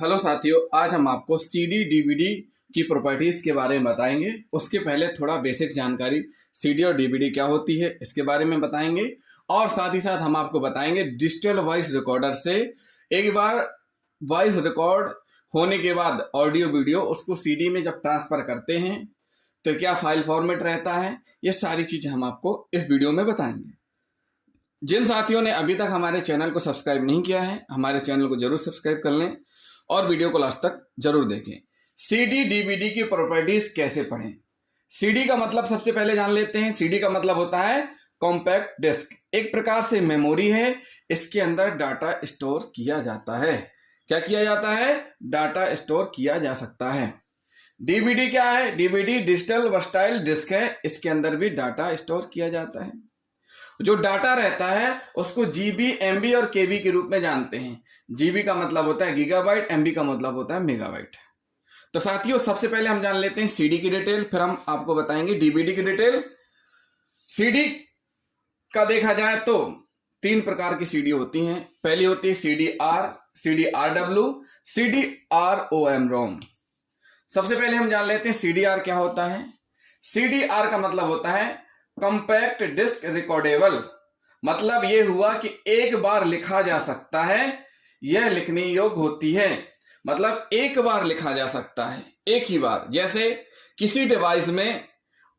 Hello साथियों, आज हम आपको सीडी डीवीडी की प्रॉपर्टीज के बारे में बताएंगे। उसके पहले थोड़ा बेसिक जानकारी सीडी और डीवीडी क्या होती है इसके बारे में बताएंगे, और साथ ही साथ हम आपको बताएंगे डिजिटल वॉइस रिकॉर्डर से एक बार वॉइस रिकॉर्ड होने के बाद ऑडियो वीडियो उसको सीडी में जब ट्रांसफर करते हैं तो क्या फाइल फॉर्मेट रहता है। ये सारी चीजें हम आपको इस वीडियो में बताएंगे। जिन साथियों ने अभी तक हमारे चैनल को सब्सक्राइब नहीं किया है, हमारे चैनल को जरूर सब्सक्राइब कर लें और वीडियो को लास्ट तक जरूर देखें। सीडी डीवीडी की प्रॉपर्टीज कैसे पढ़ें। सीडी का मतलब सबसे पहले जान लेते हैं। सीडी का मतलब होता है कॉम्पैक्ट डिस्क, एक प्रकार से मेमोरी है। इसके अंदर डाटा स्टोर किया जाता है। क्या किया जाता है? डाटा स्टोर किया जा सकता है। डीवीडी क्या है? डीवीडी डिजिटल वर्सटाइल डिस्क है। इसके अंदर भी डाटा स्टोर किया जाता है। जो डाटा रहता है उसको जीबी, एमबी और केबी के रूप में जानते हैं। जीबी का मतलब होता है गीगाबाइट, एमबी का मतलब होता है मेगाबाइट। तो साथियों, सबसे पहले हम जान लेते हैं सीडी की डिटेल, फिर हम आपको बताएंगे डीवीडी की डिटेल। सीडी का देखा जाए तो 3 प्रकार की सीडी होती हैं। पहली होती है CD R, CD RW, CD ROM ROM. सबसे पहले हम जान लेते हैं सीडी आर क्या होता है। सीडी आर का मतलब होता है कॉम्पैक्ट डिस्क रिकॉर्डेबल। मतलब यह हुआ कि एक बार लिखा जा सकता है, यह लिखने योग्य होती है। मतलब एक बार लिखा जा सकता है, एक ही बार। जैसे किसी डिवाइस में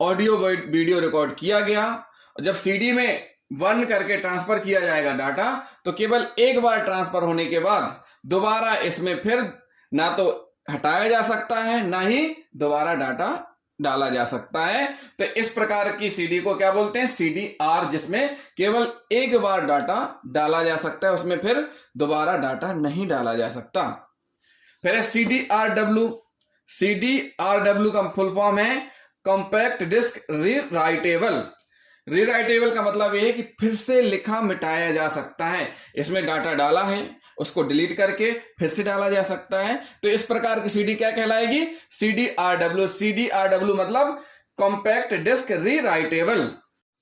ऑडियो वीडियो रिकॉर्ड किया गया और जब सीडी में 1 करके ट्रांसफर किया जाएगा डाटा, तो केवल एक बार ट्रांसफर होने के बाद दोबारा इसमें फिर ना तो हटाया जा सकता है, ना ही दोबारा डाटा डाला जा सकता है। तो इस प्रकार की सीडी को क्या बोलते हैं? सीडी आर, जिसमें केवल एक बार डाटा डाला जा सकता है, उसमें फिर दोबारा डाटा नहीं डाला जा सकता। फिर है सीडी आरडब्ल्यू। सीडी आरडब्ल्यू का फुल फॉर्म है कॉम्पैक्ट डिस्क रीराइटेबल। रीराइटेबल का मतलब यह है कि फिर से लिखा मिटाया जा सकता है। इसमें डाटा डाला है, उसको डिलीट करके फिर से डाला जा सकता है। तो इस प्रकार की सीडी क्या कहलाएगी? CD RW. सीडी आरडब्ल्यू मतलब कॉम्पैक्ट डिस्क रीराइटेबल।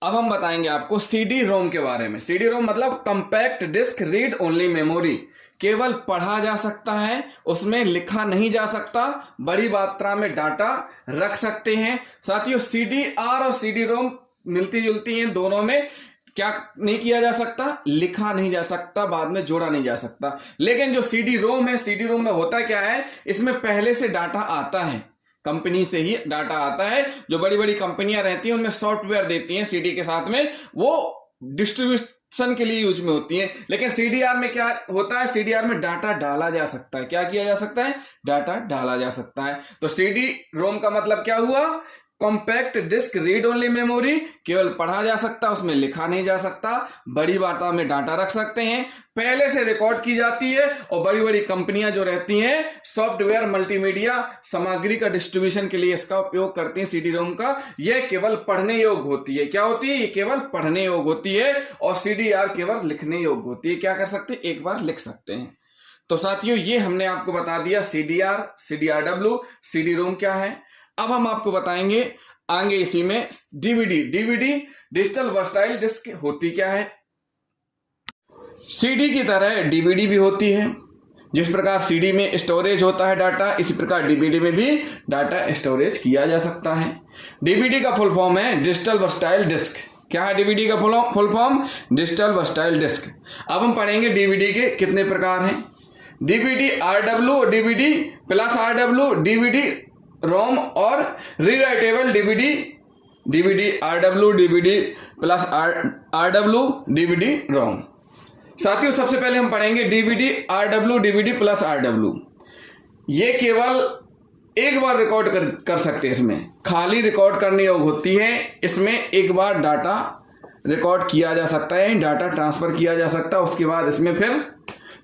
अब हम बताएंगे आपको सीडी रोम के बारे में। सीडी रोम मतलब compact disc read only memory. केवल पढ़ा जा सकता है, उसमें लिखा नहीं जा सकता। बड़ी मात्रा में डाटा रख सकते हैं। साथियों, सीडी आर और सीडी रोम मिलती जुलती हैं। दोनों में क्या नहीं किया जा सकता? लिखा नहीं जा सकता, बाद में जोड़ा नहीं जा सकता। लेकिन जो सीडी रोम है, सीडी रोम में होता क्या है, इसमें पहले से डाटा आता है, कंपनी से ही डाटा आता है। जो बड़ी बड़ी कंपनियां रहती हैं उनमें सॉफ्टवेयर देती हैं सीडी के साथ में, वो डिस्ट्रीब्यूशन के लिए यूज में होती हैं। लेकिन सीडीआर में क्या होता है? सीडीआर में डाटा डाला जा सकता है। क्या किया जा सकता है? डाटा डाला जा सकता है। तो सीडी रोम का मतलब क्या हुआ? Compact disc read only memory. केवल पढ़ा जा सकता, उसमें लिखा नहीं जा सकता। बड़ी मात्रा में डाटा रख सकते हैं, पहले से रिकॉर्ड की जाती है। और बड़ी बड़ी कंपनियां जो रहती हैं सॉफ्टवेयर मल्टीमीडिया सामग्री का डिस्ट्रीब्यूशन के लिए इसका उपयोग करती हैं सीडी रोम का। यह केवल पढ़ने योग्य होती है। क्या होती है? ये केवल पढ़ने योग्य होती है। और सीडीआर केवल लिखने योग्य होती है। क्या कर सकते हैं? एक बार लिख सकते हैं। तो साथियों, ये हमने आपको बता दिया सीडीआर, सीडीआरडब्ल्यू, सीडी रोम क्या है। अब हम आपको बताएंगे आगे इसी में DVD. DVD digital versatile disc होती क्या है। सीडी की तरह डीवीडी भी होती है। जिस प्रकार सीडी में स्टोरेज होता है डाटा, इसी प्रकार डीवीडी में भी डाटा स्टोरेज किया जा सकता है। डीवीडी का फुल फॉर्म है डिजिटल वर्सटाइल डिस्क। क्या है डीवीडी का full form? Digital versatile disc. अब हम पढ़ेंगे डीवीडी के कितने प्रकार हैं। DVD RW, DVD plus RW, DVD ROM और rewritable DVD, DVD RW, DVD plus RW, DVD ROM. साथियों, सबसे पहले हम पढ़ेंगे DVD RW, DVD plus RW. ये केवल एक बार रिकॉर्ड कर सकते हैं। इसमें खाली रिकॉर्ड करने योग्य होती है। इसमें एक बार डाटा रिकॉर्ड किया जा सकता है, डाटा ट्रांसफर किया जा सकता है। उसके बाद इसमें फिर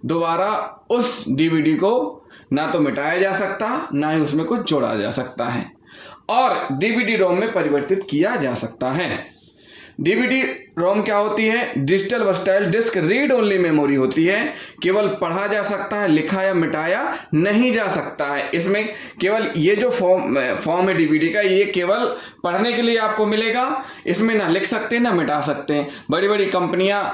दोबारा उस डीवीडी को ना तो मिटाया जा सकता, ना ही उसमें कुछ जोड़ा जा सकता है। और डीवीडी रोम में परिवर्तित किया जा सकता है। डीवीडी रोम क्या होती है? Digital versatile disc read only memory होती है। केवल पढ़ा जा सकता है, लिखा या मिटाया नहीं जा सकता है। इसमें केवल ये जो फॉर्म है डीवीडी का, ये केवल पढ़ने के लिए आपको मिलेगा। इसमें ना लिख सकते हैं ना मिटा सकते हैं। बड़ी बड़ी कंपनियां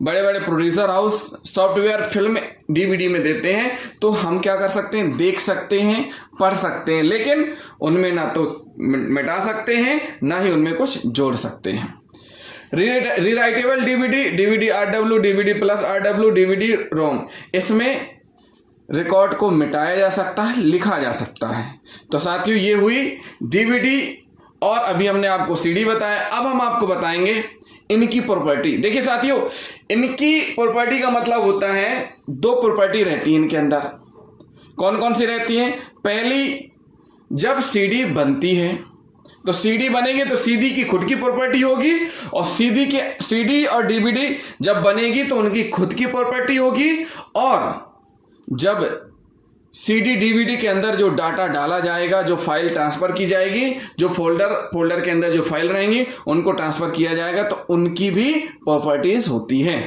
बड़े बड़े producer house software film DVD में देते हैं, तो हम क्या कर सकते हैं, देख सकते हैं, पढ़ सकते हैं, लेकिन उनमें ना तो मिटा सकते हैं ना ही उनमें कुछ जोड़ सकते हैं। Rewritable DVD, DVD RW, DVD plus RW, DVD ROM, इसमें रिकॉर्ड को मिटाया जा सकता है, लिखा जा सकता है। तो साथियों ये हुई डीवीडी और अभी हमने आपको सीडी बताया। अब हम आपको बताएंगे इनकी प्रॉपर्टी। देखिए साथियों, इनकी प्रॉपर्टी का मतलब होता है दो प्रॉपर्टी रहती है इनके अंदर। कौन कौन सी रहती हैं? पहली, जब सीडी बनती है तो सीडी बनेगी तो सीडी की खुद की प्रॉपर्टी होगी, और सीडी और डीवीडी जब बनेगी तो उनकी खुद की प्रॉपर्टी होगी, और जब सीडी डीवीडी के अंदर जो डाटा डाला जाएगा, जो फाइल ट्रांसफर की जाएगी, जो फोल्डर के अंदर जो फाइल रहेंगी उनको ट्रांसफर किया जाएगा, तो उनकी भी प्रॉपर्टीज होती है।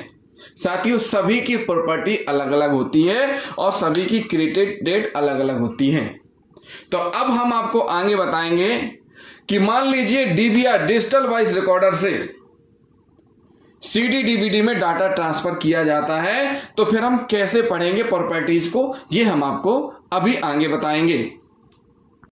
साथियों सभी की प्रॉपर्टी अलग अलग होती है और सभी की क्रिएटेड डेट अलग अलग होती है। तो अब हम आपको आगे बताएंगे कि मान लीजिए डीवीआर डिजिटल वॉइस रिकॉर्डर से सीडी डीवीडी में डाटा ट्रांसफर किया जाता है, तो फिर हम कैसे पढ़ेंगे प्रॉपर्टीज को, ये हम आपको अभी आगे बताएंगे।